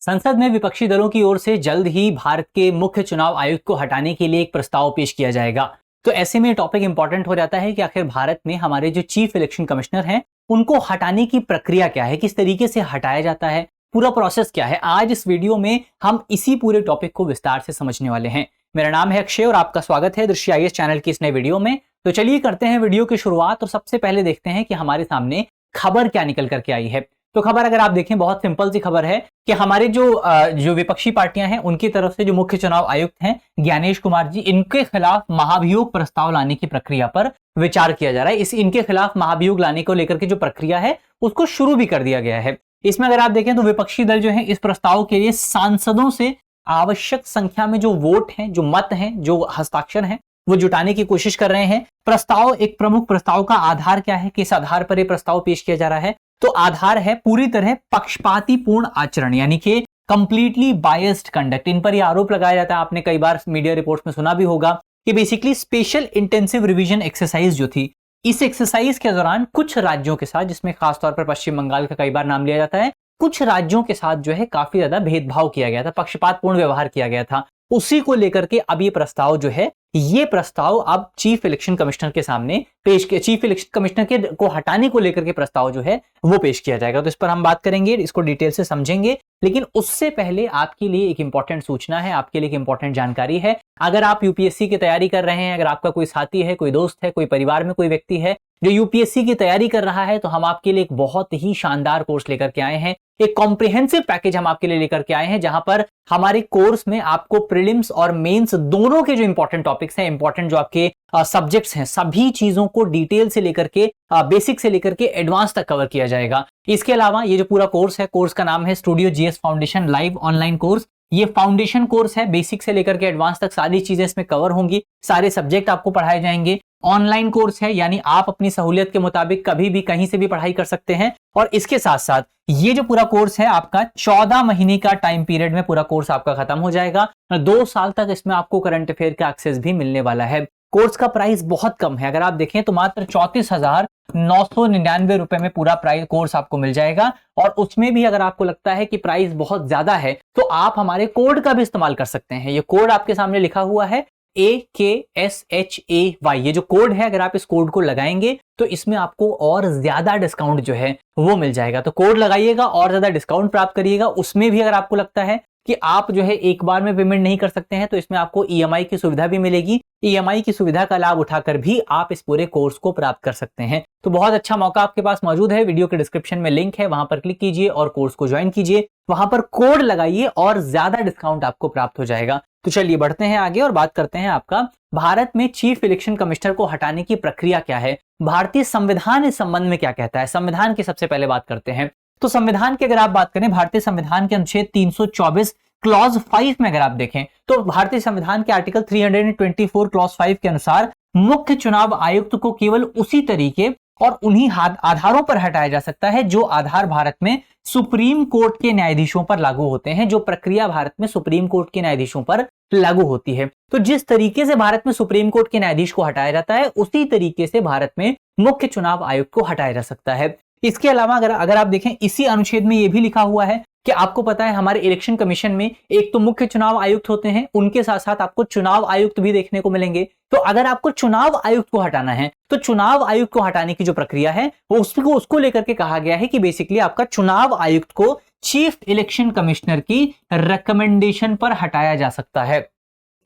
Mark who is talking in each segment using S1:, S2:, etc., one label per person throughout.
S1: संसद में विपक्षी दलों की ओर से जल्द ही भारत के मुख्य चुनाव आयुक्त को हटाने के लिए एक प्रस्ताव पेश किया जाएगा। तो ऐसे में टॉपिक इंपॉर्टेंट हो जाता है कि आखिर भारत में हमारे जो चीफ इलेक्शन कमिश्नर हैं उनको हटाने की प्रक्रिया क्या है, किस तरीके से हटाया जाता है, पूरा प्रोसेस क्या है। आज इस वीडियो में हम इसी पूरे टॉपिक को विस्तार से समझने वाले हैं। मेरा नाम है अक्षय और आपका स्वागत है दृश्य आईएएस चैनल की इस नए वीडियो में। तो चलिए करते हैं वीडियो की शुरुआत और सबसे पहले देखते हैं कि हमारे सामने खबर क्या निकल करके आई है। तो खबर अगर आप देखें बहुत सिंपल सी खबर है कि हमारे जो विपक्षी पार्टियां हैं उनकी तरफ से जो मुख्य चुनाव आयुक्त हैं ज्ञानेश कुमार जी, इनके खिलाफ महाभियोग प्रस्ताव लाने की प्रक्रिया पर विचार किया जा रहा है। इनके खिलाफ महाभियोग लाने को लेकर के जो प्रक्रिया है उसको शुरू भी कर दिया गया है। इसमें अगर आप देखें तो विपक्षी दल जो है इस प्रस्ताव के लिए सांसदों से आवश्यक संख्या में जो वोट हैं, जो मत हैं, जो हस्ताक्षर हैं वो जुटाने की कोशिश कर रहे हैं। प्रस्ताव, एक प्रमुख प्रस्ताव का आधार क्या है, किस आधार पर यह प्रस्ताव पेश किया जा रहा है, तो आधार है पूरी तरह पक्षपातीपूर्ण आचरण, यानी कि कंप्लीटली बायस्ड कंडक्ट। इन पर यह आरोप लगाया जाता है, आपने कई बार मीडिया रिपोर्ट्स में सुना भी होगा कि basically special intensive revision exercise जो थी, इस एक्सरसाइज के दौरान कुछ राज्यों के साथ, जिसमें खासतौर पर पश्चिम बंगाल का कई बार नाम लिया जाता है, कुछ राज्यों के साथ जो है काफी ज्यादा भेदभाव किया गया था, पक्षपातपूर्ण व्यवहार किया गया था। उसी को लेकर के अब ये प्रस्ताव जो है, ये प्रस्ताव अब चीफ इलेक्शन कमिश्नर के सामने पेश किया, चीफ इलेक्शन कमिश्नर के को हटाने को लेकर के प्रस्ताव जो है वो पेश किया जाएगा। तो इस पर हम बात करेंगे, इसको डिटेल से समझेंगे, लेकिन उससे पहले आपके लिए एक इंपॉर्टेंट सूचना है, आपके लिए एक इंपॉर्टेंट जानकारी है। अगर आप यूपीएससी की तैयारी कर रहे हैं, अगर आपका कोई साथी है, कोई दोस्त है, कोई परिवार में कोई व्यक्ति है जो यूपीएससी की तैयारी कर रहा है, तो हम आपके लिए एक बहुत ही शानदार कोर्स लेकर के आए हैं। एक कॉम्प्रिहेंसिव पैकेज हम आपके लिए लेकर के आए हैं, जहां पर हमारे कोर्स में आपको प्रीलिम्स और मेंस दोनों के जो इंपॉर्टेंट टॉपिक्स हैं, इंपॉर्टेंट जो आपके सब्जेक्ट्स हैं, सभी चीजों को डिटेल से लेकर के, बेसिक से लेकर के एडवांस तक कवर किया जाएगा। इसके अलावा ये जो पूरा कोर्स है, कोर्स का नाम है studio GS foundation live online course. ये फाउंडेशन कोर्स है, बेसिक से लेकर के एडवांस तक सारी चीजें इसमें कवर होंगी, सारे सब्जेक्ट आपको पढ़ाए जाएंगे। ऑनलाइन कोर्स है, यानी आप अपनी सहूलियत के मुताबिक कभी भी कहीं से भी पढ़ाई कर सकते हैं। और इसके साथ साथ ये जो पूरा कोर्स है आपका 14 महीने का टाइम पीरियड में पूरा कोर्स आपका खत्म हो जाएगा। 2 साल तक इसमें आपको करंट अफेयर का एक्सेस भी मिलने वाला है। कोर्स का प्राइस बहुत कम है, अगर आप देखें तो मात्र 34,999 रुपए में पूरा प्राइस कोर्स आपको मिल जाएगा। और उसमें भी अगर आपको लगता है कि प्राइस बहुत ज्यादा है तो आप हमारे कोड का भी इस्तेमाल कर सकते हैं। ये कोड आपके सामने लिखा हुआ है AKSHAY, ये जो कोड है, अगर आप इस कोड को लगाएंगे तो इसमें आपको और ज्यादा डिस्काउंट जो है वो मिल जाएगा। तो कोड लगाइएगा और ज्यादा डिस्काउंट प्राप्त करिएगा। उसमें भी अगर आपको लगता है कि आप जो है एक बार में पेमेंट नहीं कर सकते हैं तो इसमें आपको ईएमआई की सुविधा भी मिलेगी। ईएमआई की सुविधा का लाभ उठाकर भी आप इस पूरे कोर्स को प्राप्त कर सकते हैं। तो बहुत अच्छा मौका आपके पास मौजूद है। वीडियो के डिस्क्रिप्शन में लिंक है, वहां पर क्लिक कीजिए और कोर्स को ज्वाइन कीजिए, वहां पर कोड लगाइए और ज्यादा डिस्काउंट आपको प्राप्त हो जाएगा। तो चलिए बढ़ते हैं आगे और बात करते हैं आपका भारत में चीफ इलेक्शन कमिश्नर को हटाने की प्रक्रिया क्या है, भारतीय संविधान इस संबंध में क्या कहता है। संविधान की सबसे पहले बात करते हैं। तो संविधान की अगर आप बात करें, भारतीय संविधान के अनुच्छेद 324 क्लॉज 5 में अगर आप देखें तो भारतीय संविधान के आर्टिकल 324 क्लॉज 5 के अनुसार मुख्य चुनाव आयुक्त को केवल उसी तरीके और उन्हीं आधारों पर हटाया जा सकता है जो आधार भारत में सुप्रीम कोर्ट के न्यायाधीशों पर लागू होते हैं, जो प्रक्रिया भारत में सुप्रीम कोर्ट के न्यायाधीशों पर लागू होती है। तो जिस तरीके से भारत में सुप्रीम कोर्ट के न्यायाधीश को हटाया जाता है उसी तरीके से भारत में मुख्य चुनाव आयुक्त को हटाया जा सकता है। इसके अलावा अगर आप देखें, इसी अनुच्छेद में यह भी लिखा हुआ है कि आपको पता है हमारे इलेक्शन कमीशन में एक तो मुख्य चुनाव आयुक्त होते हैं, उनके साथ साथ आपको चुनाव आयुक्त भी देखने को मिलेंगे। तो अगर आपको चुनाव आयुक्त को हटाना है तो चुनाव आयुक्त को हटाने की जो प्रक्रिया है वो उसको लेकर के कहा गया है कि बेसिकली आपका चुनाव आयुक्त को चीफ इलेक्शन कमिश्नर की रिकमेंडेशन पर हटाया जा सकता है।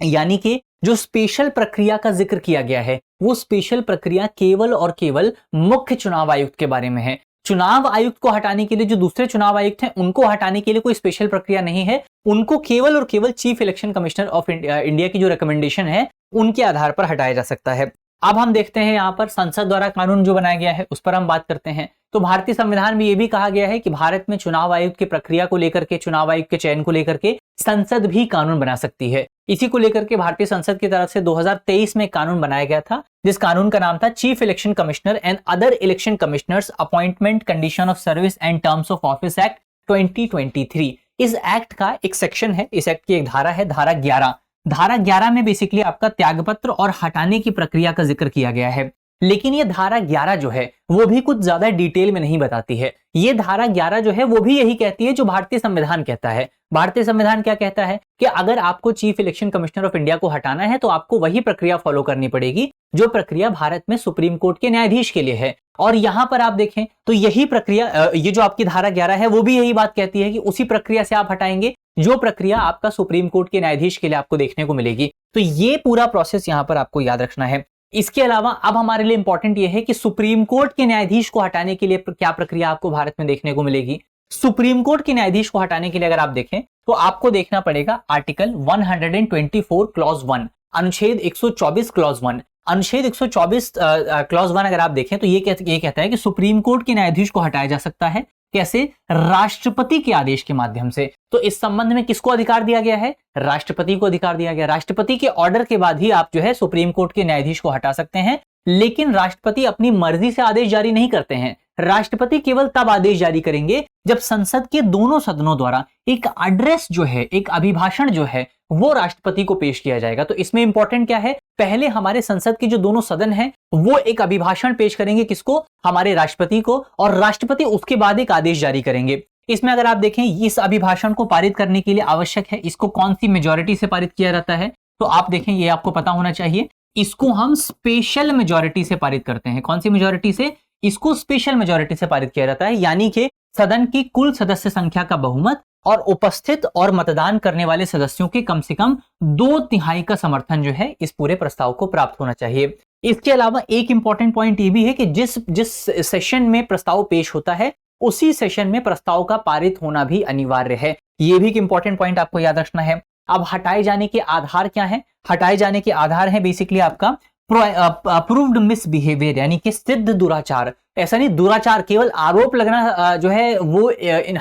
S1: यानी कि जो स्पेशल प्रक्रिया का जिक्र किया गया है वो स्पेशल प्रक्रिया केवल और केवल मुख्य चुनाव आयुक्त के बारे में है। चुनाव आयुक्त को हटाने के लिए जो दूसरे चुनाव आयुक्त हैं उनको हटाने के लिए कोई स्पेशल प्रक्रिया नहीं है, उनको केवल और केवल chief election commissioner of India की जो रिकमेंडेशन है उनके आधार पर हटाया जा सकता है। अब हम देखते हैं यहाँ पर संसद द्वारा कानून जो बनाया गया है उस पर हम बात करते हैं। तो भारतीय संविधान में यह भी कहा गया है कि भारत में चुनाव आयुक्त की प्रक्रिया को लेकर के, चुनाव आयुक्त के चयन को लेकर के संसद भी कानून बना सकती है। इसी को लेकर के भारतीय संसद की तरफ से 2023 में कानून बनाया गया था, जिस कानून का नाम था chief election commissioner and other election commissioners appointment condition of service and terms of office act 2023। इस एक्ट का एक सेक्शन है, इस एक्ट की एक धारा है, धारा 11। धारा 11 में बेसिकली आपका त्यागपत्र और हटाने की प्रक्रिया का जिक्र किया गया है। लेकिन ये धारा 11 जो है वो भी कुछ ज्यादा डिटेल में नहीं बताती है। ये धारा 11 जो है वो भी यही कहती है जो भारतीय संविधान कहता है। भारतीय संविधान क्या कहता है कि अगर आपको chief election commissioner of India को हटाना है तो आपको वही प्रक्रिया फॉलो करनी पड़ेगी जो प्रक्रिया भारत में सुप्रीम कोर्ट के न्यायाधीश के लिए है। और यहां पर आप देखें तो यही प्रक्रिया, ये जो आपकी धारा 11 है वो भी यही बात कहती है कि उसी प्रक्रिया से आप हटाएंगे जो प्रक्रिया आपका सुप्रीम कोर्ट के न्यायाधीश के लिए आपको देखने को मिलेगी। तो ये पूरा प्रोसेस यहां पर आपको याद रखना है। इसके अलावा अब हमारे लिए इंपॉर्टेंट यह है कि सुप्रीम कोर्ट के न्यायाधीश को हटाने के लिए क्या प्रक्रिया आपको भारत में देखने को मिलेगी। सुप्रीम कोर्ट के न्यायाधीश को हटाने के लिए अगर आप देखें तो आपको देखना पड़ेगा आर्टिकल 124 क्लॉज 1, अनुच्छेद 124 क्लॉज 1। अनुच्छेद 124 क्लॉज 1 अगर आप देखें तो ये कहता है कि सुप्रीम कोर्ट के न्यायाधीश को हटाया जा सकता है। कैसे? राष्ट्रपति के आदेश के माध्यम से। तो इस संबंध में किसको अधिकार दिया गया है? राष्ट्रपति को अधिकार दिया गया। राष्ट्रपति के ऑर्डर के बाद ही आप जो है सुप्रीम कोर्ट के न्यायाधीश को हटा सकते हैं, लेकिन राष्ट्रपति अपनी मर्जी से आदेश जारी नहीं करते हैं। राष्ट्रपति केवल तब आदेश जारी करेंगे जब संसद के दोनों सदनों द्वारा एक एड्रेस जो है, एक अभिभाषण जो है वो राष्ट्रपति को पेश किया जाएगा। तो इसमें इंपॉर्टेंट क्या है? पहले हमारे संसद के जो दोनों सदन हैं वो एक अभिभाषण पेश करेंगे, किसको? हमारे राष्ट्रपति को, और राष्ट्रपति उसके बाद एक आदेश जारी करेंगे। इसमें अगर आप देखें इस अभिभाषण को पारित करने के लिए आवश्यक है इसको कौन सी मेजॉरिटी से पारित किया जाता है, तो आप देखें ये आपको पता होना चाहिए। इसको हम स्पेशल मेजॉरिटी से पारित करते हैं। कौन सी मेजॉरिटी से? इसको स्पेशल मेजॉरिटी से पारित किया जाता है, यानी कि सदन की कुल सदस्य संख्या का बहुमत और उपस्थित और मतदान करने वाले सदस्यों के कम से कम 2/3 का समर्थन जो है इस पूरे प्रस्ताव को प्राप्त होना चाहिए। इसके अलावा एक इंपॉर्टेंट पॉइंट ये भी है कि जिस सेशन में प्रस्ताव पेश होता है उसी सेशन में प्रस्ताव का पारित होना भी अनिवार्य है। यह भी एक इंपॉर्टेंट पॉइंट आपको याद रखना है। अब हटाए जाने के आधार क्या है? हटाए जाने के आधार है बेसिकली आपका अप्रूव्ड मिसबिहेवियर, यानी कि सिद्ध दुराचार। ऐसा नहीं, दुराचार केवल आरोप लगना जो है वो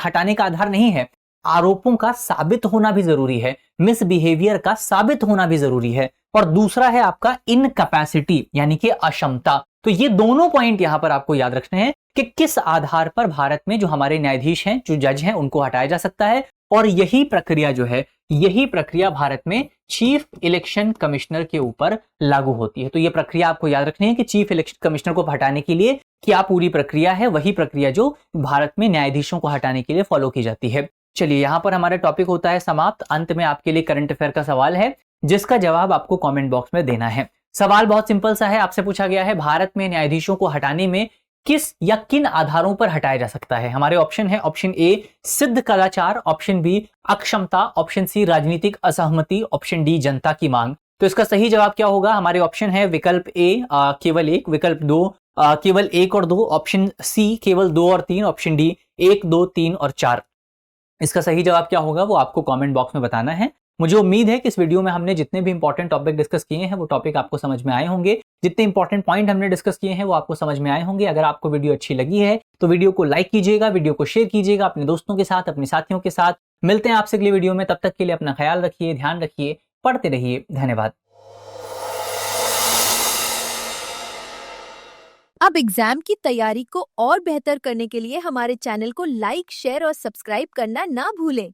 S1: हटाने का आधार नहीं है, आरोपों का साबित होना भी जरूरी है, मिसबिहेवियर का साबित होना भी जरूरी है। और दूसरा है आपका इनकैपेसिटी, यानी कि अक्षमता। तो ये दोनों पॉइंट यहां पर आपको याद रखने हैं कि किस आधार पर भारत में जो हमारे न्यायाधीश हैं, जो जज हैं, उनको हटाया जा सकता है। और यही प्रक्रिया जो है, यही प्रक्रिया भारत में चीफ इलेक्शन कमिश्नर के ऊपर लागू होती है। तो यह प्रक्रिया आपको याद रखनी है कि चीफ इलेक्शन कमिश्नर को हटाने के लिए क्या पूरी प्रक्रिया है, वही प्रक्रिया जो भारत में न्यायाधीशों को हटाने के लिए फॉलो की जाती है। चलिए यहां पर हमारा टॉपिक होता है समाप्त। अंत में आपके लिए करंट अफेयर का सवाल है जिसका जवाब आपको कमेंट बॉक्स में देना है। सवाल बहुत सिंपल सा है, आपसे पूछा गया है भारत में न्यायाधीशों को हटाने में किस या किन आधारों पर हटाया जा सकता है। हमारे ऑप्शन है, ऑप्शन ए सिद्ध कदाचार, ऑप्शन बी अक्षमता, ऑप्शन सी राजनीतिक असहमति, ऑप्शन डी जनता की मांग। तो इसका सही जवाब क्या होगा? हमारे ऑप्शन है विकल्प ए केवल 1, विकल्प 2 केवल 1 और 2, ऑप्शन सी केवल 2 और 3, ऑप्शन डी 1, 2, 3 और 4। इसका सही जवाब क्या होगा वो आपको कमेंट बॉक्स में बताना है। मुझे उम्मीद है कि इस वीडियो में हमने जितने भी इंपॉर्टेंट टॉपिक डिस्कस किए हैं वो टॉपिक आपको समझ में आए होंगे, जितने इंपॉर्टेंट पॉइंट हमने डिस्कस किए हैं वो आपको समझ में आए होंगे। अगर आपको वीडियो अच्छी लगी है तो वीडियो को लाइक कीजिएगा, वीडियो को शेयर कीजिएगा अपने दोस्तों के साथ, अपने साथियों के साथ। मिलते हैं आपसे अगली वीडियो में, तब तक के लिए अपना ख्याल रखिए, ध्यान रखिए, पढ़ते रहिए। धन्यवाद।
S2: अब एग्जाम की तैयारी को और बेहतर करने के लिए हमारे चैनल को लाइक, शेयर और सब्सक्राइब करना ना भूलें।